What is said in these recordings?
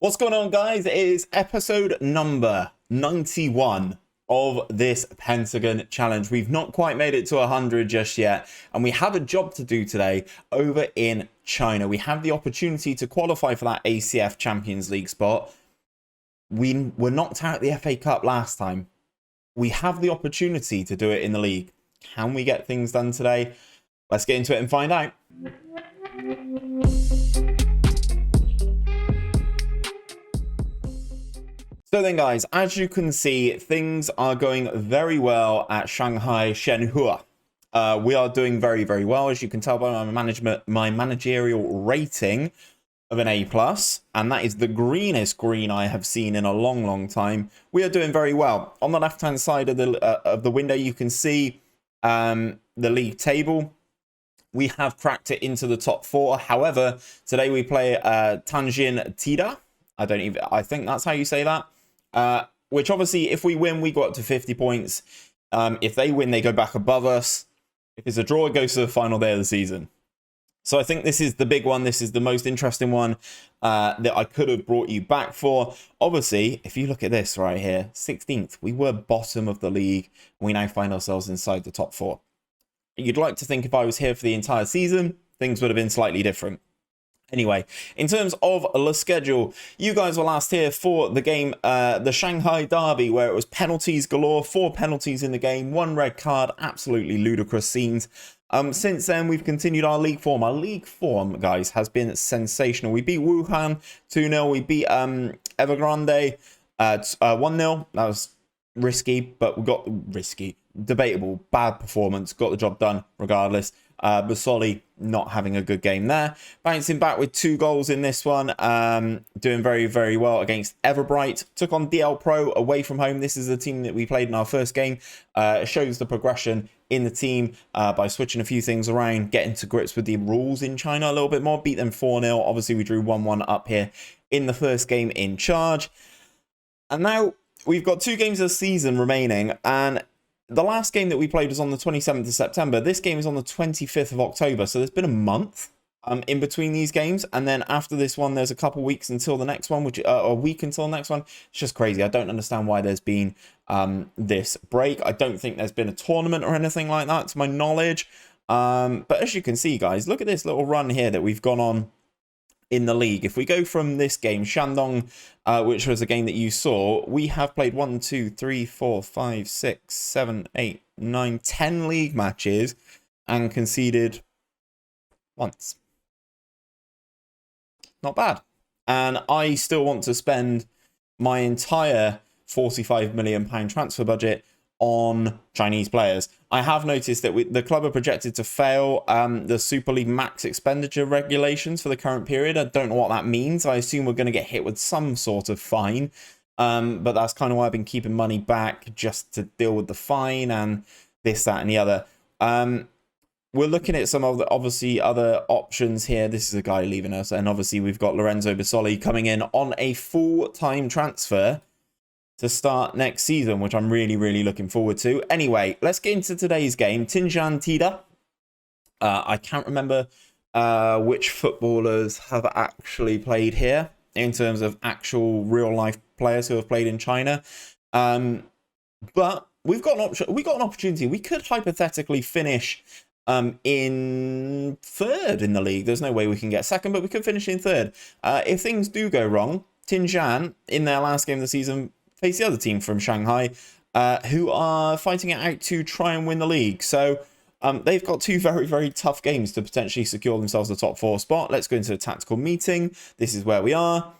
What's going on, guys? It is episode number 91 of this Pentagon challenge. We've not quite made it to 100 just yet, and we have a job to do today over in China. We have the opportunity to qualify for that ACF Champions League spot. We were knocked out of the FA Cup last time. We have the opportunity to do it in the league. Can we get things done today? Let's get into it and find out. So then, guys, as you can see, things are going very well at Shanghai Shenhua. We are doing very, very well, as you can tell by my managerial rating of an A+, and that is the greenest green I have seen in a long, long time. We are doing very well. On the left-hand side of the window, you can see the league table. We have cracked it into the top 4. However, today we play Tainjin TEDA. I think that's how you say that. Which obviously, if we win, we go up to 50 points. If they win, they go back above us. If it's a draw, it goes to the final day of the season. So I think this is the big one. This is the most interesting one that I could have brought you back for. Obviously, if you look at this right here, 16th, we were bottom of the league. We now find ourselves inside the top 4. You'd like to think if I was here for the entire season, things would have been slightly different. Anyway, in terms of the schedule, you guys were last here for the game, the Shanghai Derby, where it was penalties galore, 4 penalties in the game, 1 red card, absolutely ludicrous scenes. Since then, we've continued our league form. Our league form, guys, has been sensational. We beat Wuhan 2-0. We beat Evergrande 1-0. That was risky, but we got debatable, bad performance. Got the job done regardless. Basoli not having a good game there. Bouncing back with 2 goals in this one. Doing very, very well against Everbright. Took on DL Pro away from home. This is the team that we played in our first game. Shows the progression in the team by switching a few things around, getting to grips with the rules in China a little bit more. Beat them 4-0. Obviously, we drew 1-1 up here in the first game in charge. And now we've got 2 games of the season remaining, and the last game that we played was on the 27th of September. This game is on the 25th of October. So there's been a month in between these games. And then after this one, there's a couple weeks until the next one, which a week until the next one. It's just crazy. I don't understand why there's been this break. I don't think there's been a tournament or anything like that, to my knowledge. But as you can see, guys, look at this little run here that we've gone on in the league. If we go from this game, Shandong, which was a game that you saw, we have played 1, 2, 3, 4, 5, 6, 7, 8, 9, 10 league matches and conceded once. Not bad. And I still want to spend my entire £45 million transfer budget on Chinese players. I have noticed that the club are projected to fail the Super League max expenditure regulations for the current period. I don't know what that means. I assume we're going to get hit with some sort of fine. But that's kind of why I've been keeping money back, just to deal with the fine and this, that, and the other. We're looking at some of the obviously other options here. This is a guy leaving us. And obviously we've got Lorenzo Basoli coming in on a full-time transfer to start next season, which I'm really, really looking forward to. Anyway, let's get into today's game. Tainjin TEDA. I can't remember which footballers have actually played here in terms of actual real-life players who have played in China. But we've got an option. We got an opportunity. We could hypothetically finish in 3rd in the league. There's no way we can get 2nd, but we could finish in 3rd. If things do go wrong, Tainjin, in their last game of the season, face the other team from Shanghai, who are fighting it out to try and win the league. So they've got 2 very, very tough games to potentially secure themselves the top 4 spot. Let's go into a tactical meeting. This is where we are.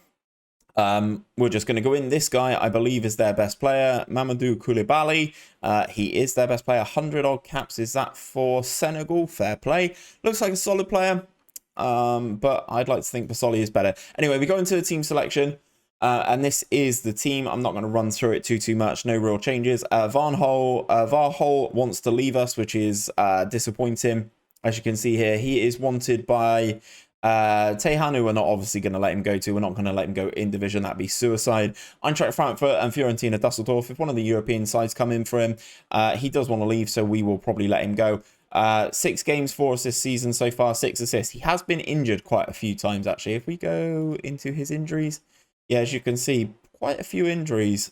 We're just going to go in. This guy, I believe, is their best player, Mamadou Koulibaly. He is their best player. 100 odd caps. Is that for Senegal? Fair play. Looks like a solid player, but I'd like to think Basoli is better. Anyway, we go into the team selection. And this is the team. I'm not going to run through it too much. No real changes. Varhol wants to leave us, which is disappointing. As you can see here, he is wanted by Tehan, who we're not obviously going to let him go to. We're not going to let him go in division. That'd be suicide. Eintracht Frankfurt and Fiorentina Dusseldorf. If one of the European sides come in for him, he does want to leave, so we will probably let him go. 6 games for us this season so far, 6 assists. He has been injured quite a few times, actually. If we go into his injuries, Yeah, as you can see, quite a few injuries.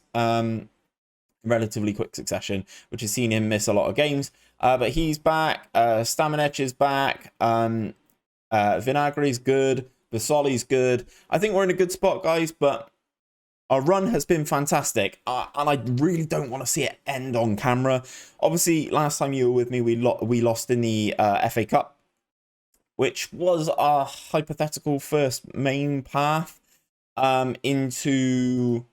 Relatively quick succession, which has seen him miss a lot of games. But he's back. Staminec is back. Vinagre's good. Basoli's good. I think we're in a good spot, guys, but our run has been fantastic, and I really don't want to see it end on camera. Obviously, last time you were with me, we lost in the FA Cup, which was our hypothetical first main path into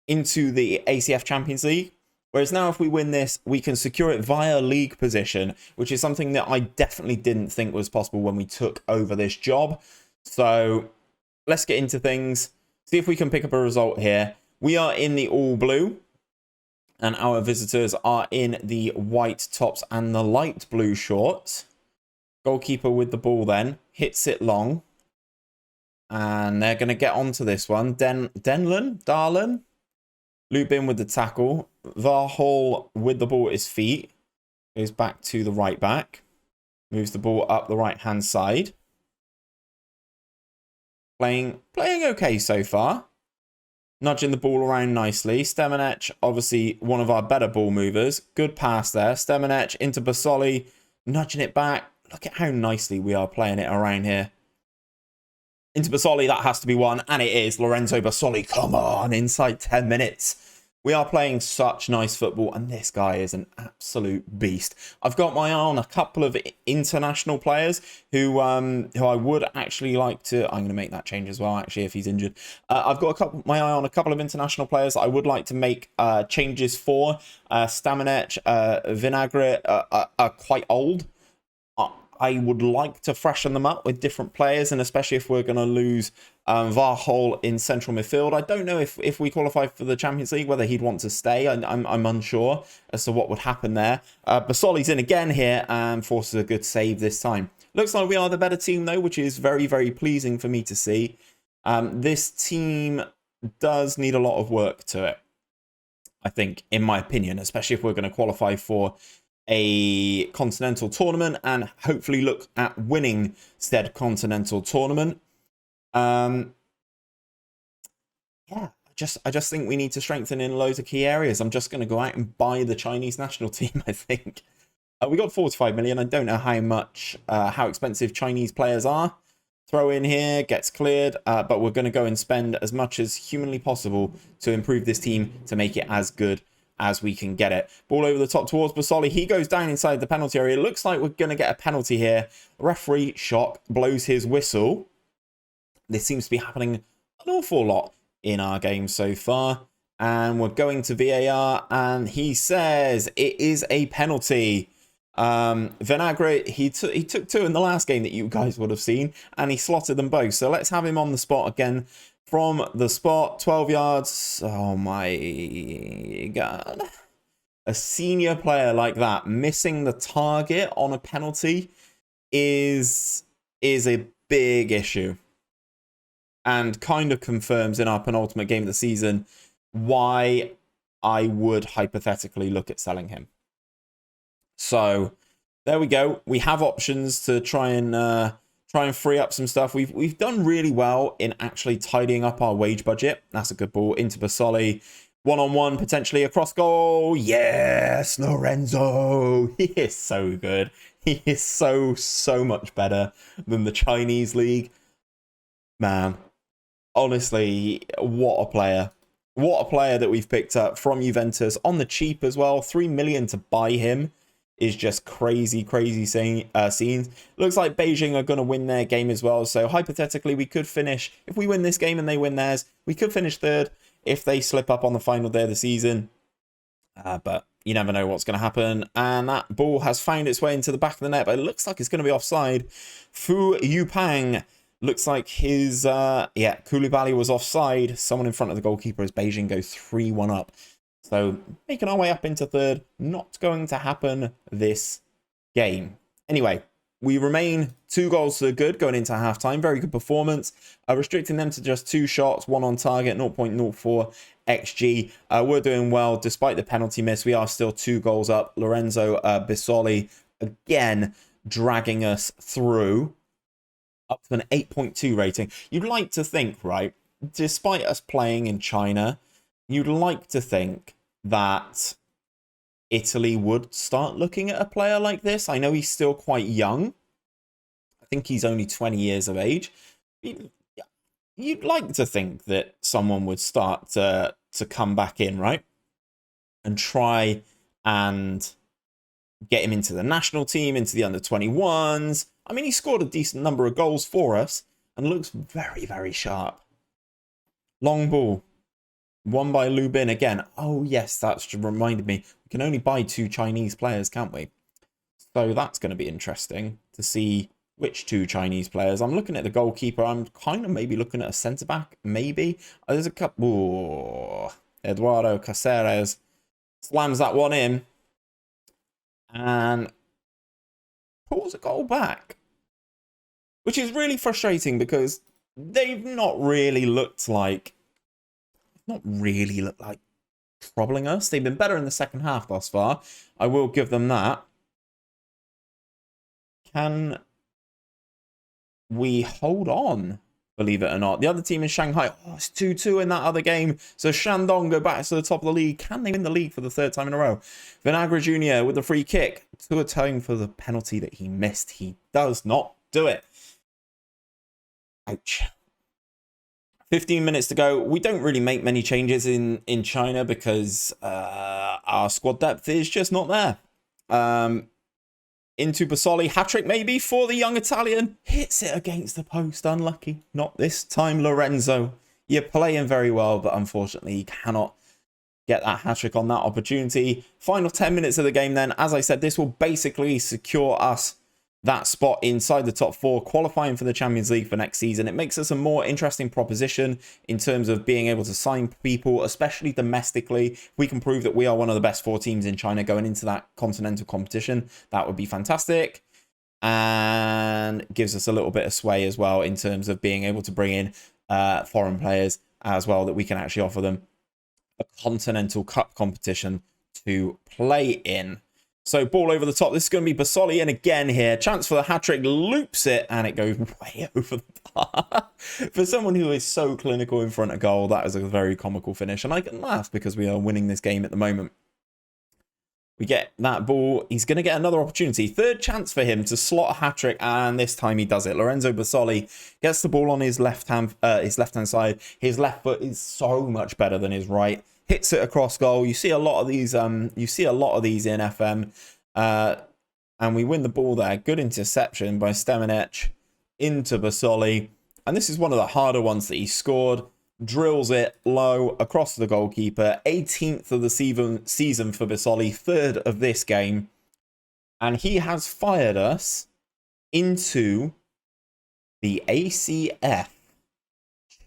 the ACF Champions League. Whereas now, if we win this, we can secure it via league position, which is something that I definitely didn't think was possible when we took over this job. So let's get into things. See if we can pick up a result here. We are in the all blue, and our visitors are in the white tops and the light blue shorts. Goalkeeper with the ball then hits it long, and they're going to get onto this one. Darlin. Loop in with the tackle. Varhol with the ball at his feet. Goes back to the right back. Moves the ball up the right-hand side. Playing okay so far. Nudging the ball around nicely. Stemanec, obviously one of our better ball movers. Good pass there. Stemanec into Basoli. Nudging it back. Look at how nicely we are playing it around here. Into Basoli, that has to be one, and it is. Lorenzo Basoli, come on, inside 10 minutes. We are playing such nice football, and this guy is an absolute beast. I've got my eye on a couple of international players who I would actually like to... I'm going to make that change as well, actually, if he's injured. I've got my eye on a couple of international players I would like to make changes for. Staminec, Vinagre are quite old. I would like to freshen them up with different players, and especially if we're going to lose Varhol in central midfield. I don't know if we qualify for the Champions League, whether he'd want to stay. I'm unsure as to what would happen there. Basoli's in again here and forces a good save this time. Looks like we are the better team, though, which is very, very pleasing for me to see. This team does need a lot of work to it, I think, in my opinion, especially if we're going to qualify for a continental tournament and hopefully look at winning said continental tournament. Yeah, I just think we need to strengthen in loads of key areas. I'm just going to go out and buy the Chinese national team, I think. We got 45 million. I don't know how expensive Chinese players are. Throw in here, gets cleared, but we're going to go and spend as much as humanly possible to improve this team to make it as good as we can get it. Ball over the top towards Basoli. He goes down inside the penalty area. It looks like we're going to get a penalty here. Referee shock blows his whistle. This seems to be happening an awful lot in our game so far. And we're going to VAR, and he says it is a penalty. Vinagre, he took two in the last game that you guys would have seen, and he slotted them both. So let's have him on the spot again. From the spot, 12 yards. Oh my God. A senior player like that missing the target on a penalty is a big issue. And kind of confirms in our penultimate game of the season why I would hypothetically look at selling him. So there we go. We have options to try and free up some stuff. We've done really well in actually tidying up our wage budget. That's a good ball into Basoli. One-on-one, potentially across goal. Yes, Lorenzo. He is so good. He is so much better than the Chinese league. Man, honestly, what a player. What a player that we've picked up from Juventus on the cheap as well. 3 million to buy him is just crazy scenes. Looks like Beijing are going to win their game as well. So hypothetically, we could finish, if we win this game and they win theirs, we could finish third if they slip up on the final day of the season. But you never know what's going to happen. And that ball has found its way into the back of the net, but it looks like it's going to be offside. Fu Yupang looks like his, Koulibaly was offside. Someone in front of the goalkeeper as Beijing go 3-1 up. So making our way up into third, not going to happen this game. Anyway, we remain 2 goals to good going into halftime. Very good performance. Restricting them to just 2 shots, 1 on target, 0.04 XG. We're doing well despite the penalty miss. We are still 2 goals up. Lorenzo Basoli again dragging us through up to an 8.2 rating. You'd like to think, right, despite us playing in China, you'd like to think that Italy would start looking at a player like this. I know he's still quite young. I think he's only 20 years of age. You'd like to think that someone would start to come back in, right? And try and get him into the national team, into the under-21s. I mean, he scored a decent number of goals for us and looks very, very sharp. Long ball. Won by Lubin again. Oh, yes, that's reminded me. We can only buy 2 Chinese players, can't we? So that's going to be interesting to see which 2 Chinese players. I'm looking at the goalkeeper. I'm kind of maybe looking at a centre-back, maybe. There's a couple... Ooh, Eduardo Caceres slams that one in and pulls a goal back, which is really frustrating because they've not really looked like troubling us. They've been better in the second half thus far. I will give them that. Can we hold on? Believe it or not. The other team is Shanghai. Oh, it's 2-2 in that other game. So Shandong go back to the top of the league. Can they win the league for the 3rd time in a row? Vinagre Jr. with the free kick to atone for the penalty that he missed. He does not do it. Ouch. 15 minutes to go. We don't really make many changes in China because our squad depth is just not there. Into Basoli, hat-trick maybe for the young Italian. Hits it against the post, unlucky. Not this time, Lorenzo. You're playing very well, but unfortunately you cannot get that hat-trick on that opportunity. Final 10 minutes of the game then. As I said, this will basically secure us that spot inside the top 4, qualifying for the Champions League for next season. It makes us a more interesting proposition in terms of being able to sign people, especially domestically. If we can prove that we are one of the best 4 teams in China going into that continental competition, that would be fantastic. And gives us a little bit of sway as well in terms of being able to bring in foreign players as well, that we can actually offer them a continental cup competition to play in. So ball over the top. This is going to be Basoli. And again here, chance for the hat-trick, loops it, and it goes way over the bar. For someone who is so clinical in front of goal, that is a very comical finish. And I can laugh because we are winning this game at the moment. We get that ball. He's going to get another opportunity. 3rd chance for him to slot a hat-trick, and this time he does it. Lorenzo Basoli gets the ball on his left-hand side. His left foot is so much better than his right. Hits it across goal. You see a lot of these. You see a lot of these in FM, and we win the ball there. Good interception by Stemenech into Basoli, and this is one of the harder ones that he scored. Drills it low across the goalkeeper. 18th of the season for Basoli, 3rd of this game, and he has fired us into the ACF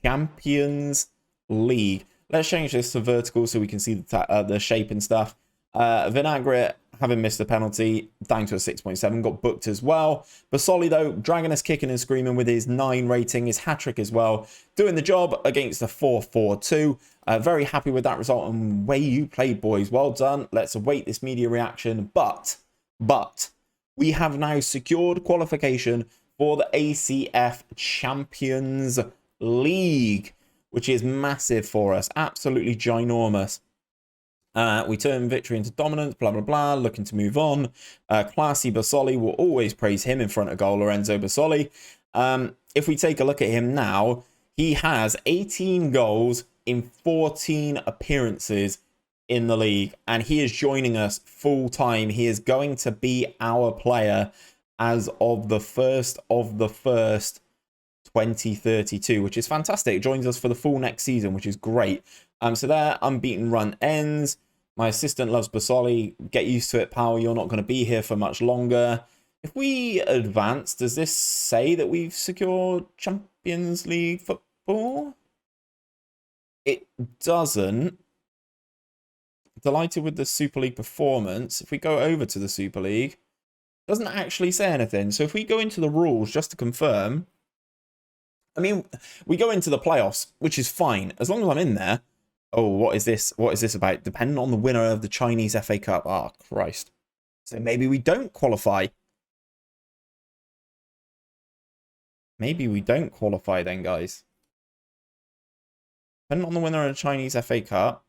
Champions League. Let's change this to vertical so we can see the shape and stuff. Vinagre, having missed the penalty, down to a 6.7, got booked as well. Basoli, though, dragging us kicking and screaming with his 9 rating, his hat-trick as well. Doing the job against the 4-4-2. Very happy with that result, and way you played, boys. Well done. Let's await this media reaction. But we have now secured qualification for the ACF Champions League, which is massive for us. Absolutely ginormous. We turn victory into dominance, blah, blah, blah, looking to move on. Classy Basoli, will always praise him in front of goal, Lorenzo Basoli. If we take a look at him now, he has 18 goals in 14 appearances in the league, and he is joining us full time. He is going to be our player as of the 1st of the 1st, 2032, which is fantastic. Joins us for the full next season, which is great. So there, unbeaten run ends. My assistant loves Basoli. Get used to it, pal. You're not going to be here for much longer. If we advance, does this say that we've secured Champions League football? It doesn't. Delighted with the Super League performance. If we go over to the Super League, it doesn't actually say anything. So if we go into the rules just to confirm, I mean, we go into the playoffs, which is fine as long as I'm in there. Oh, what is this? What is this about? Depending on the winner of the Chinese FA Cup. Oh, Christ. So maybe we don't qualify. Maybe we don't qualify then, guys. Depending on the winner of the Chinese FA Cup.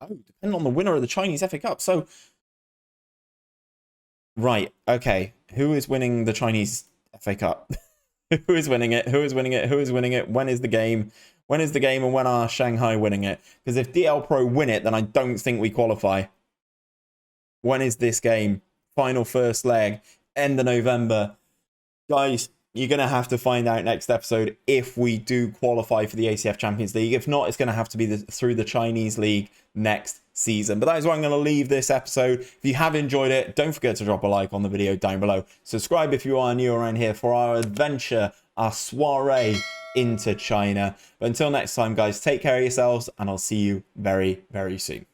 Oh, depending on the winner of the Chinese FA Cup. So, right, okay. Who is winning the Chinese FA Cup? Who is winning it? Who is winning it? Who is winning it? When is the game? When is the game and when are Shanghai winning it? Because if DL Pro win it, then I don't think we qualify. When is this game? Final first leg, end of November. Guys, you're going to have to find out next episode if we do qualify for the ACF Champions League. If not, it's going to have to be through the Chinese League next season. But that is where I'm going to leave this episode. If you have enjoyed it, don't forget to drop a like on the video down below. Subscribe if you are new around here for our adventure, our soiree into China. But until next time, guys, take care of yourselves, and I'll see you very, very soon.